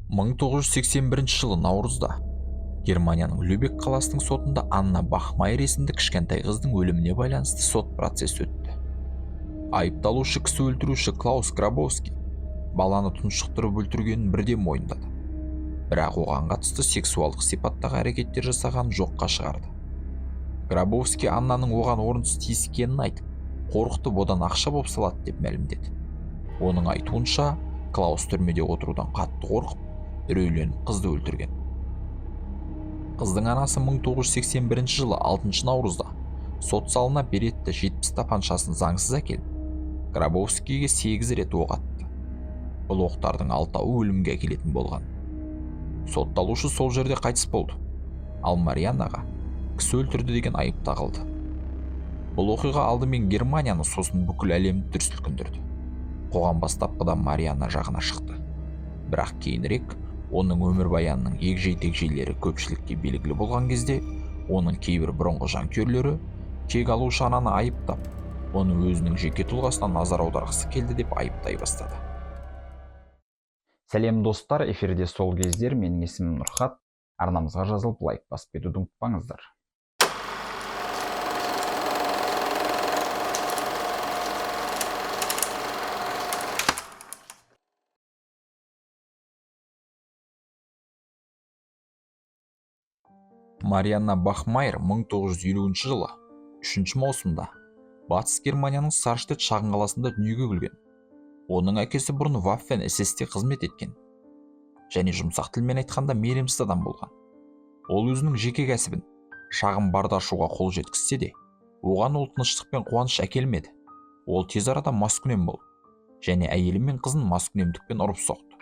1981 жылы наурызда Германияның Любек қаласының сотында Анна Бахмайер есімді кішкентай қыздың өліміне байланысты сот процесі өтті. Айыпталушы кісі өлтіруші Клаус Грабовский баланы тұншықтырып өлтіргенін бірден мойындады. Бірақ оған қатысты сексуалдық сипаттағы әрекеттер жасағанын жоққа шығарды. Грабовский Аннаның оған орынсыз тиіскенін айтып, қорқытып одан ақша боп салады деп мәлімдеді. Оның айтуынша, Клаус түрмеде отырудан қатты қорқып, үрейленіп қызды өлтірген. Қыздың анасы 1981 жылы 6 наурызда сот залына беретті 70 тапаншасын заңсыз әкеліп, Грабовскийге 8 рет оқ атты. Бұл оқтардың 6-ы өлімге әкелетін болған. Сотталушы сол жерде қайтыс болды. Ал Марианнаға кісі өлтірді деген айып тағылды. Бұл оқиға алдымен Германияны, сосын бүкіл әлемді дүр сілкіндірді. Қоғам бастапқыда Марианна жағына шықты. Бірақ кейінірек оның өмірбаянының егжей-тегжейлері көпшілікке белгілі болған кезде, оның кейбір бұрынғы жанкүйерлері кек алушы ананы айыптап, оны өзінің жеке тұлғасына назар аударғысы келді деп айыптай бастады. Сәлем достар, эфирде сол кездер. Менің есімім Нұрхат. Арнамызға жазылып лайк басып кетуді ұмытпаңыздар. Марианна Бахмайер 1950 жылы 3 маусымда Батыс Германияның Сарштедт шағын қаласында дүниеге келген. Оның әкесі бұрын Waffen SS-те қызмет еткен және жұмсақ тілмен айтқанда мейірімсіз адам болған. Ол өзінің жеке кәсібін шағын барды ашуға қол жеткізсе де, оған ол тыныштық пен қуаныш әкелмеді. Ол тез арада маскүнем болды және әйелі мен қызын маскүнемдікпен ұрып соқты.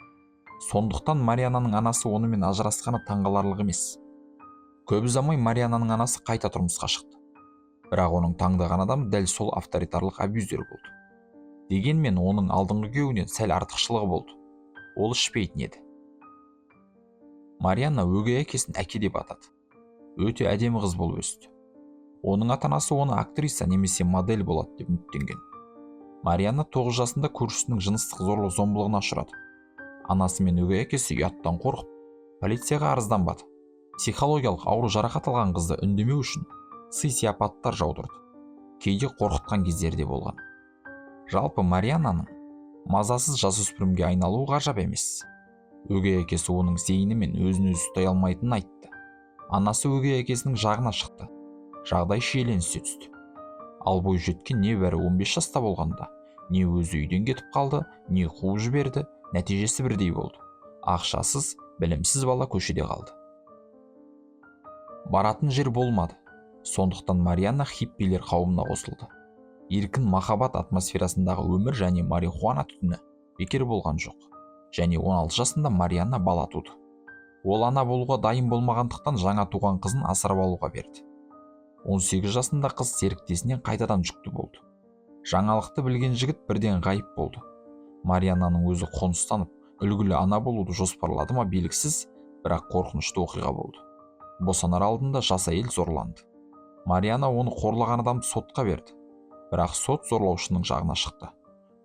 Сондықтан Марианнаның анасы онымен ажырасқаны таңғаларлық емес. Көп ұзамай Марианнаның анасы қайта тұрмысқа шықты. Бірақ оның таңдаған адам дәл сол авторитарлық абьюзер болды. Дегенмен оның алдыңғы күйеуінен сәл артықшылығы болды. Ол ішпейтін еді. Марианна өгей әкесін әке деп атады. Өте әдемі қыз болып өсті. Оның ата-анасы оны актриса немесе модель болады деп үміттенген. Марианна 9 жасында көршісінің жыныстық зорлық-зомбылығына ұшырады. Анасы мен өгей әкесі ұяттан қорқып, полицияға арызданбады. Психологиялық ауру жарақат алған қызды үндемеу үшін сый-сияпаттар жаудырды. Кейде қорқытқан кездері де болған. Жалпы Марианнаның мазасыз жасөспірімге айналуы ғажап емес. Өгей әкесі оның зейіні мен өзін-өзі ұстай алмайтынын айтты. Анасы өгей әкесінің жағына шықты. Жағдай шиеленісе түсті. Ал бойжеткен небәрі 15 жаста болғанда, не өзі үйден кетіп қалды, не қуып жіберді, нәтижесі бірдей болды. Ақшасыз, білімсіз бала көшеде қалды. Баратын жер болмады. Сондықтан Марианна хиппилер қауымына қосылды. Еркін махаббат атмосферасындағы өмір және марихуана түтіні бекер болған жоқ. Және 16 жасында Марианна бала туды. Ол ана болуға дайын болмағандықтан жаңа туған қызын асырап алуға берді. 18 жасында қыз серіктесінен қайтадан жүкті болды. Жаңалықты білген жігіт бірден ғайып болды. Марианнаның өзі қоныстанып, үлгілі ана болуды жоспарлады ма белгісіз, бірақ қорқынышты оқиға болды. Босанар алдында жас әйел зорланды. Марианна оны қорлаған адамды сотқа берді. Бірақ сот зорлаушының жағына шықты.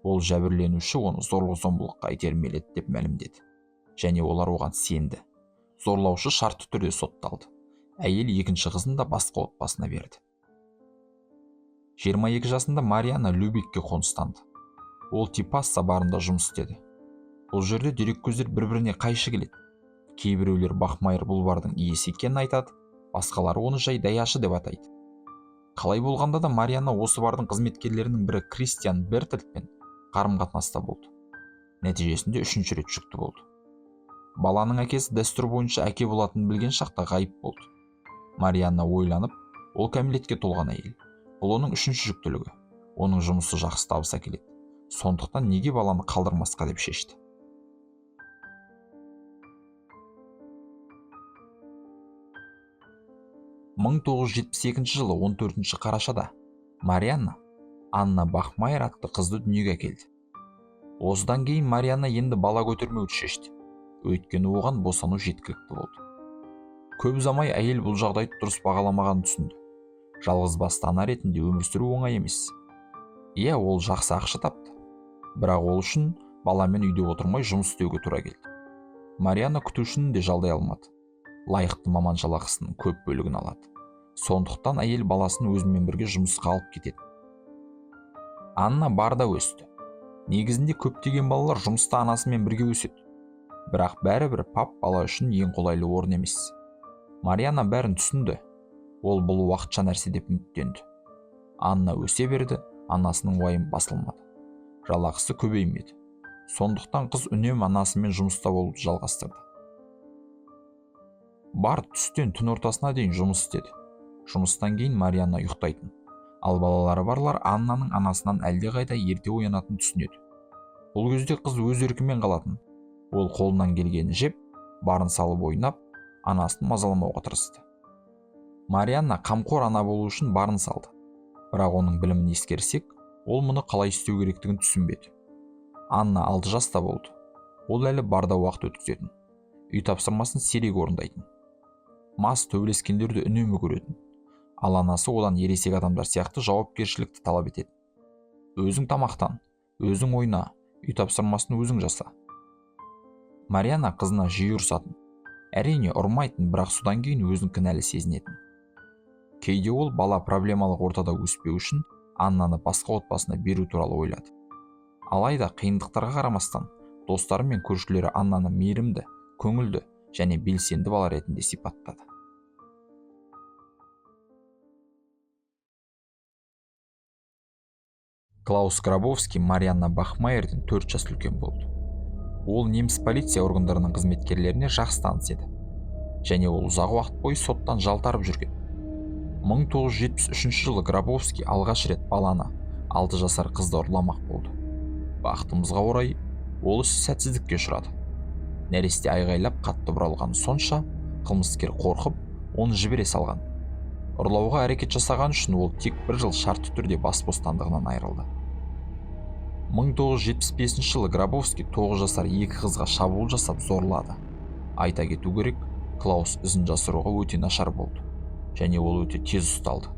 Ол жәбірленуші оны зорлық-зомбылыққа итермеледі деп мәлімдеді. Және олар оған сенді. Зорлаушы шартты түрде сотталды. Әйел екінші қызын да басқа отбасына берді. 22 жасында Марианна Любекке қоныстанды. Ол Типасса барында жұмыс істеді. Бұл жерде дереккөздер бір-біріне қайшы келеді. Кейбіреулер Бахмайер бульвардың иесі екенін айтады, басқалары оны жай даяшы деп атайды. Қалай болғанда да Марианна осы бардың қызметкерлерінің бірі Кристиан Бертельтпен қарым-қатынаста болды. Нәтижесінде 3-ші рет жүкті болды. Баланың әкесі дәстүр бойынша әке болатынын білген шақта ғайып болды. Марианна ойланып, ол кәмелетке толған әйел. Бұл оның 3-ші жүктілігі. Оның жұмысы жақсы табыс әкеледі. Сондықтан неге баланы қалдырмасқа деп шешті. мың 1972 жылы 14 қарашада Марианна Анна Бахмайер атты қызды дүниеге әкелді. Осыдан кейін Марианна енді бала көтермеуді шешті. Өйткені оған босану жеткілікті болды. Көп ұзамай әйел бұл жағдайды дұрыс бағаламағанын түсінді. Жалғыз басты ана ретінде өмір сүру оңай емес. Иә, ол жақсы ақша тапты. Бірақ ол үшін баламен үйде отырмай жұмыс істеуге тура келді. Марианна күтушінің де жалдай алмады. Лайықты маман жалақысының көп бөлігін алады. Сондықтан әйел баласын өзімен бірге жұмысқа алып кетеді. Анна барда өсті. Негізінде көптеген балалар жұмыста анасымен бірге өседі. Бірақ бәрібір пап бала үшін ең қолайлы орын емес. Марианна бәрін түсінді. Ол бұл уақытша нәрсе деп үміттенді. Анна өсе берді, анасының уайымы басылмады. Жалақысы көбеймеді. Сондықтан қыз үнемі анасымен жұмыста болуды жалғастырды. Бар түстен түн ортасына дейін жұмыс істеді. Жұмыстан кейін Марианна ұйықтайтын. Ал балалары барлар Аннаның анасынан әлдеқайда ерте оянатын түсінеді. Бұл кезде қыз өз еркімен қалатын. Ол қолынан келгенін жеп, барын салып ойнап, анасын мазаламауға тырысты. Марианна қамқор ана болу үшін барын салды. Бірақ оның білімін ескерсек, ол мұны қалай істеу керектігін түсінбеді. Анна 6 жаста болды. Ол әлі барда уақыт өткізетін. Үй тапсырмасын сирек орындайтын. Мас төбелескендерді үнемі көретін. Ал анасы одан ересек адамдар сияқты жауапкершілікті талап етеді. Өзің тамақтан, өзің ойна, үй тапсырмасын өзің жаса. Марианна қызына жиі ұрсатын. Әрине ұрмайтын, бірақ содан кейін өзін кінәлі сезінетін. Кейде ол бала проблемалық ортада өспеу үшін Аннаны басқа отбасына беру туралы ойлады. Алайда қиындықтарға қарамастан, достары мен көршілері Аннаны мейірімді, көңілді және белсенді бала ретінде сипаттады. Клаус Грабовский Марианна Бахмайерден 4 жас үлкен болды. Ол неміс полиция органдарының қызметкерлеріне жақсы таныс еді. Және ол ұзақ уақыт бойы соттан жалтарып жүрген. 1973 жылы Грабовский алғаш рет баланы 6 жасар қызды ұрламақ болды. Бақытымызға орай, ол іс сәтсіздікке ұшырады. Нәресте айғайлап қатты бұралғаны сонша, қылмыскер қорқып, оны жібере салған. Ұрлауға әрекет жасаған үшін ол тек 1 жыл шартты түрде бас бостандығынан айырылды. 1975 жылы Грабовский 9 жасар 2 қызға шабуыл жасап зорлады. Айта кету керек, Клаус ізін жасыруға өте нашар болды. Және ол өте тез ұсталды.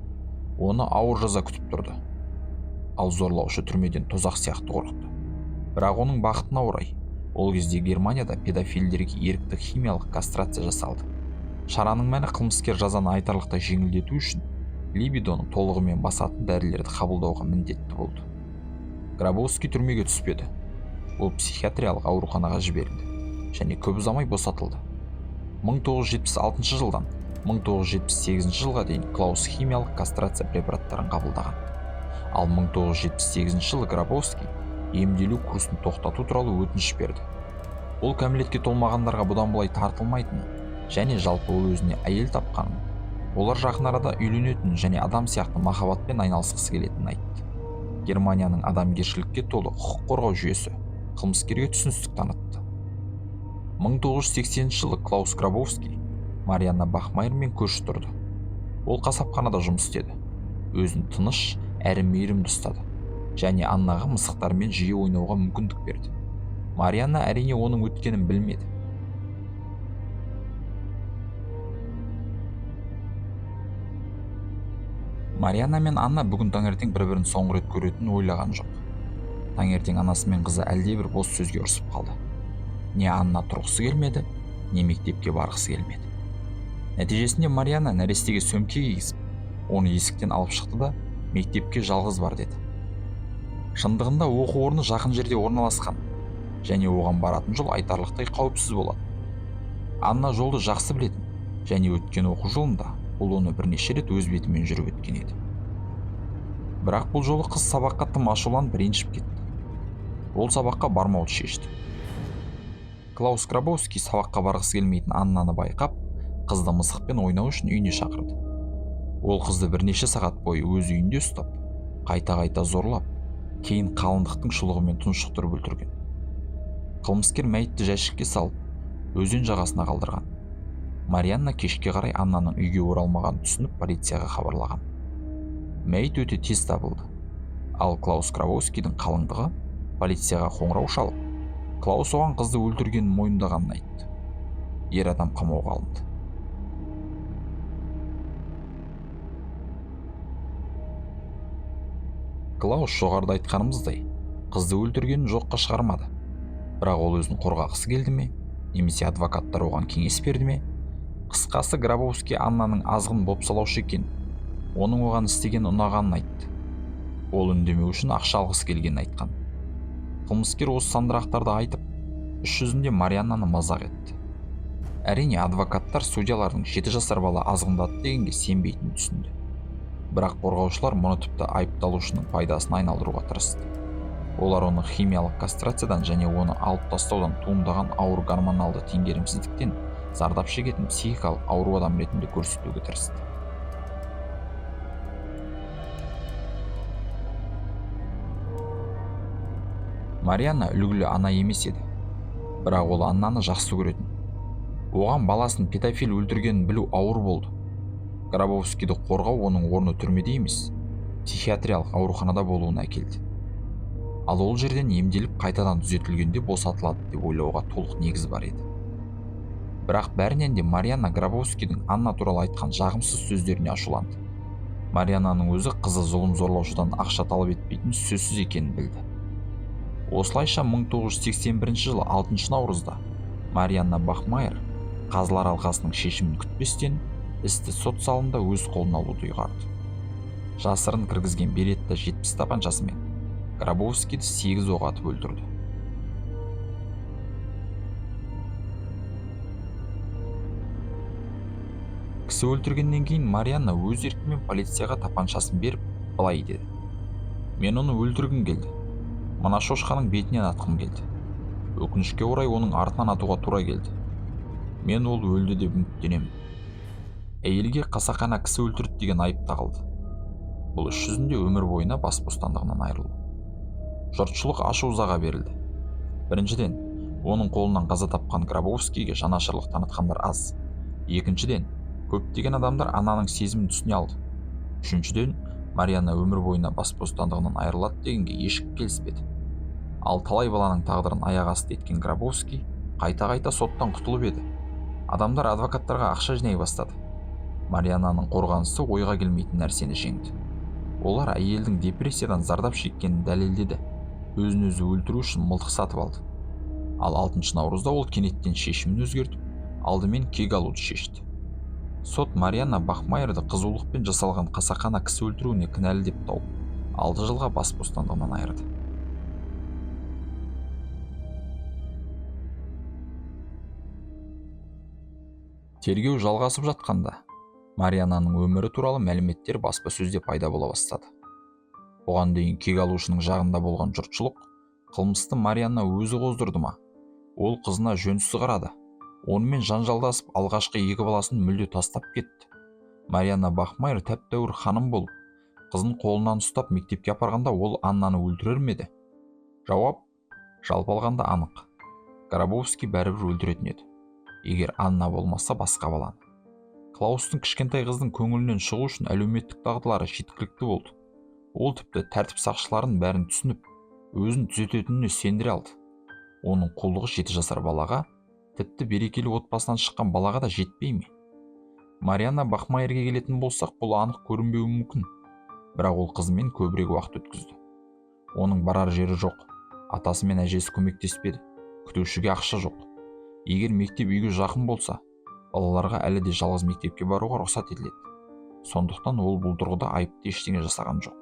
Оны ауыр жаза күтіп тұрды. Ал зорлаушы түрмеден тозақ сияқты қорқыты. Бірақ оның бақытына орай, ол кезде Германияда педофилдерге ерікті химиялық кастрация жасалды. Шараның мәні қылмыскер жазаны айтарлықтай жеңілдету үшін либидоны толығымен басатын дәрілерді қабылдауға міндетті болды. Грабовский түрмеге түспеді. Ол психиатриялық ауруханаға жіберілді және көп ұзамай босатылды. 1976 жылдан 1978 жылға дейін Клаус химиялық кастрация препараттарын қабылдаған. Ал 1978 жылы Грабовский емделу курсын тоқтату туралы өтініш берді. Ол кәмелетке толмағандарға бұдан былай тартылмайтынын және жалпы ол өзіне әйел тапқанын, олар жақын арада үйленетінін және адам сияқты махаббатпен айналысқысы келетінін айтты. Германияның адамгершілікке толы құқық қорғау жүйесі қылмыскерге түсіністік танытты. 1980 жылы Клаус Грабовский Марианна Бахмайермен көрші тұрды. Ол қасапханада жұмыс істеді. Өзін тыныш әрі мейірімді ұстады және Аннаға мысықтармен жиі ойнауға мүмкіндік берді. Марианна әрине оның өткенін білмеді. Марианна мен Анна бүгін таңертең бір-бірін соңғы рет көретінін ойлаған жоқ. Таңертең анасы мен қызы әлдебір бос сөзге ұрсып қалды. Не Анна тұрғысы келмеді, не мектепке барғысы келмеді. Нәтижесінде Марианна нәрестеге сөмке кигізіп, оны есіктен алып шықты да мектепке жалғыз бар деді. Шындығында оқу орны жақын жерде орналасқан және оған баратын жол айтарлықтай қауіпсіз болады. Анна жолды жақсы білетін және өткен оқу жолында ол оны бірнеше рет өз бетімен жүріп өткен еді. Бірақ бұл жолы қыз сабаққа тым ашуланып ренжіп кетті. Ол сабаққа бармауды шешті. Клаус Грабовский сабаққа барғысы келмейтін Аннаны байқап, қызды мысықпен ойнау үшін үйіне шақырды. Ол қызды бірнеше сағат бойы өз үйінде ұстап, қайта-қайта зорлап, кейін қалыңдықтың шұлығымен тұншықтырып өлтірген. Қылмыскер мәйітті жәшікке салып, өзен жағасына қалдырған. Марианна кешке қарай Аннаның үйге оралмағанын түсініп полицияға хабарлаған. Мәйіт өте тез табылды. Ал Клаус Грабовскийдің қалыңдығы полицияға қоңырау шалып, Клаус оған қызды өлтіргенін мойындағанын айтты. Ер адам қамауға алынды. Клаус жоғарыда айтқанымыздай, қызды өлтіргенін жоққа шығармады. Бірақ ол өзін қорғағысы келді ме? немесе адвокаттар оған кеңес берді ме? Қысқасы, Гробовский Аннаның азғын бопсалаушы екен. Оның оған істеген ұнағанын айтты. Ол үндемеу үшін ақша алғысы келгенін айтқан. Қылмыскер осы сандырақтарды айтып, іс жүзінде Марианнаны мазақ етті. Әрине, адвокаттар судьялардың 7 жасар бала азғындады дегенге сенбейтінін түсінді. Бірақ қорғаушылар мұны тіпті айыпталушының пайдасына айналдыруға тырысты. Олар оны химиялық кастрациядан және оны алып тастаудан туындаған ауыр гормоналды теңгерімсіздіктен зардап шегетін психикалық ауру адам ретінде көрсетуге тырысты. Марианна үлгілі ана емес еді, бірақ ол Аннаны жақсы көретін. Оған баласын педофил өлтіргенін білу ауыр болды. Гробовскийді қорғау оның орны түрмеде емес, психиатриялық ауруханада болуына әкелді. Ал ол жерден емделіп қайтадан түзетілгенде босатылады деп ойлауға толық негіз бар еді. Бірақ бәрінен де Марианна Гробовскийдің Анна туралы айтқан жағымсыз сөздеріне ашуланды. Марианнаның өзі қызы зұлым зорлаушыдан ақша талап етпейтін сөзсіз екенін білді. Осылайша 1981 жылы 6 наурызда Марианна Бахмайер қазылар алқасының шешімін күтпестен істі сот залында өз қолына алуды ұйғарды. Жасырын кіргізген Беретта 70 тапаншасымен Гробовскийді 8 оқ атып өлтірді. Кісі өлтіргеннен кейін Марианна өз еркімен полицияға тапаншасын беріп, былай деді: "Мен оны өлтіргім келді. Мына шошқаның бетінен атқым келді. Өкінішке орай оның артынан атуға тура келді. Мен ол өлді деп үміттенемін." Әйелге қасақана кісі өлтірді деген айып тағылды. Бұл іс жүзінде өмір бойына бас бостандығынан айырылды. Жұртшылық ашу-ызаға берілді. Біріншіден, оның қолынан қаза тапқан Гробовскийге жанашырлық танытқандар аз. Екіншіден, көптеген адамдар Аннаның сезімін түсіне алды. Үшіншіден, Марианна өмір бойына бас бостандығынан айырылады дегенге ешкім келіспеді. Ал талай баланың тағдырын аяқ асты еткен Гробовский қайта-қайта соттан құтылып еді. Адамдар адвокаттарға ақша жинай бастады. Марианнаның қорғанысы ойға келмейтін нәрсені жеңді. Олар әйелдің депрессиядан зардап шеккенін дәлелдеді. Өзін өзі өлтіру үшін мылтық сатып алды. Ал 6 наурызда ол кенеттен шешімін өзгертіп, алдымен кек алуды шешті. Сот Марианна Бахмайерді қызулықпен жасалған қасақана кісі өлтіруіне кінәлі деп тауып, 6 жылға бас бостандығынан айырды. Тергеу жалғасып жатқанда, Марианнаның өмірі туралы мәліметтер баспасөзде пайда бола бастады. Оған дейін кек алушының жағында болған жұртшылық, қылмысты Марианна өзі қоздырды ма? Ол қызына жөнсіз қарады. Онымен жанжалдасып, алғашқы 2 баласын мүлде тастап кетті. Марианна Бахмайер тәп-тәуір ханым болып, қызын қолынан ұстап мектепке апарғанда ол Аннаны өлтірер ме еді? Жауап жалпы алғанда анық. Гробовский бәрібір өлтіретін еді, егер Анна болмаса басқа баланы. Клаустың кішкентай қыздың көңілінен шығу үшін әлеуметтік дағдылары жеткілікті болды. Ол тіпті тәртіп сақшыларын бәрін түсініп, өзін түзететініне сендіре алды. Оның құлдығы 7 жасар балаға, тіпті берекелі отбасынан шыққан балаға да жетпей ме? Марианна Бахмайерге келетін болсақ, бұл анық көрінбеуі мүмкін. Бірақ ол қызымен көбірек уақыт өткізді. Оның барар жері жоқ. Атасы мен әжесі көмектеспеді. Күтушіге ақша жоқ. Егер мектеп үйге жақын болса, балаларға әлі де жалғыз мектепке баруға рұқсат етіледі. Сондықтан ол бұл тұрғыда айыпты ештеңе жасаған жоқ.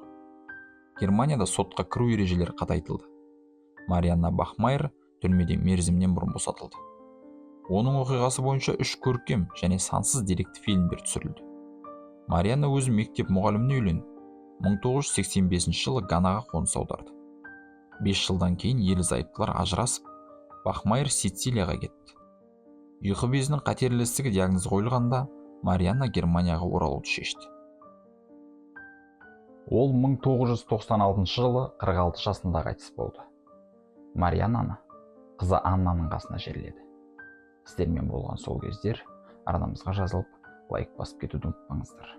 Германияда сотқа кіру ережелері қатайтылды. Марианна Бахмайер түрмеден мерзімнен бұрын босатылды. Оның оқиғасы бойынша 3 көркем және сансыз деректі фильмдер түсірілді. Марианна өзі мектеп мұғаліміне үйленіп, 1985 жылы Ганаға қоныс аударды. 5 жылдан кейін ерлі-зайыптылар ажырасып, Бахмайер Сицилияға кетті. Ұйқы безінің қатерлі ісігі диагнозы қойылғанда, Марианна Германияға оралуды шешті. Ол 1996 жылы 46 жасында қайтыс болды. Марианнаны қызы Аннаның қасына жерледі. Сіздермен болған сол кездер арнамызға жазылып, лайк басып кетуді ұмытпаңыздар.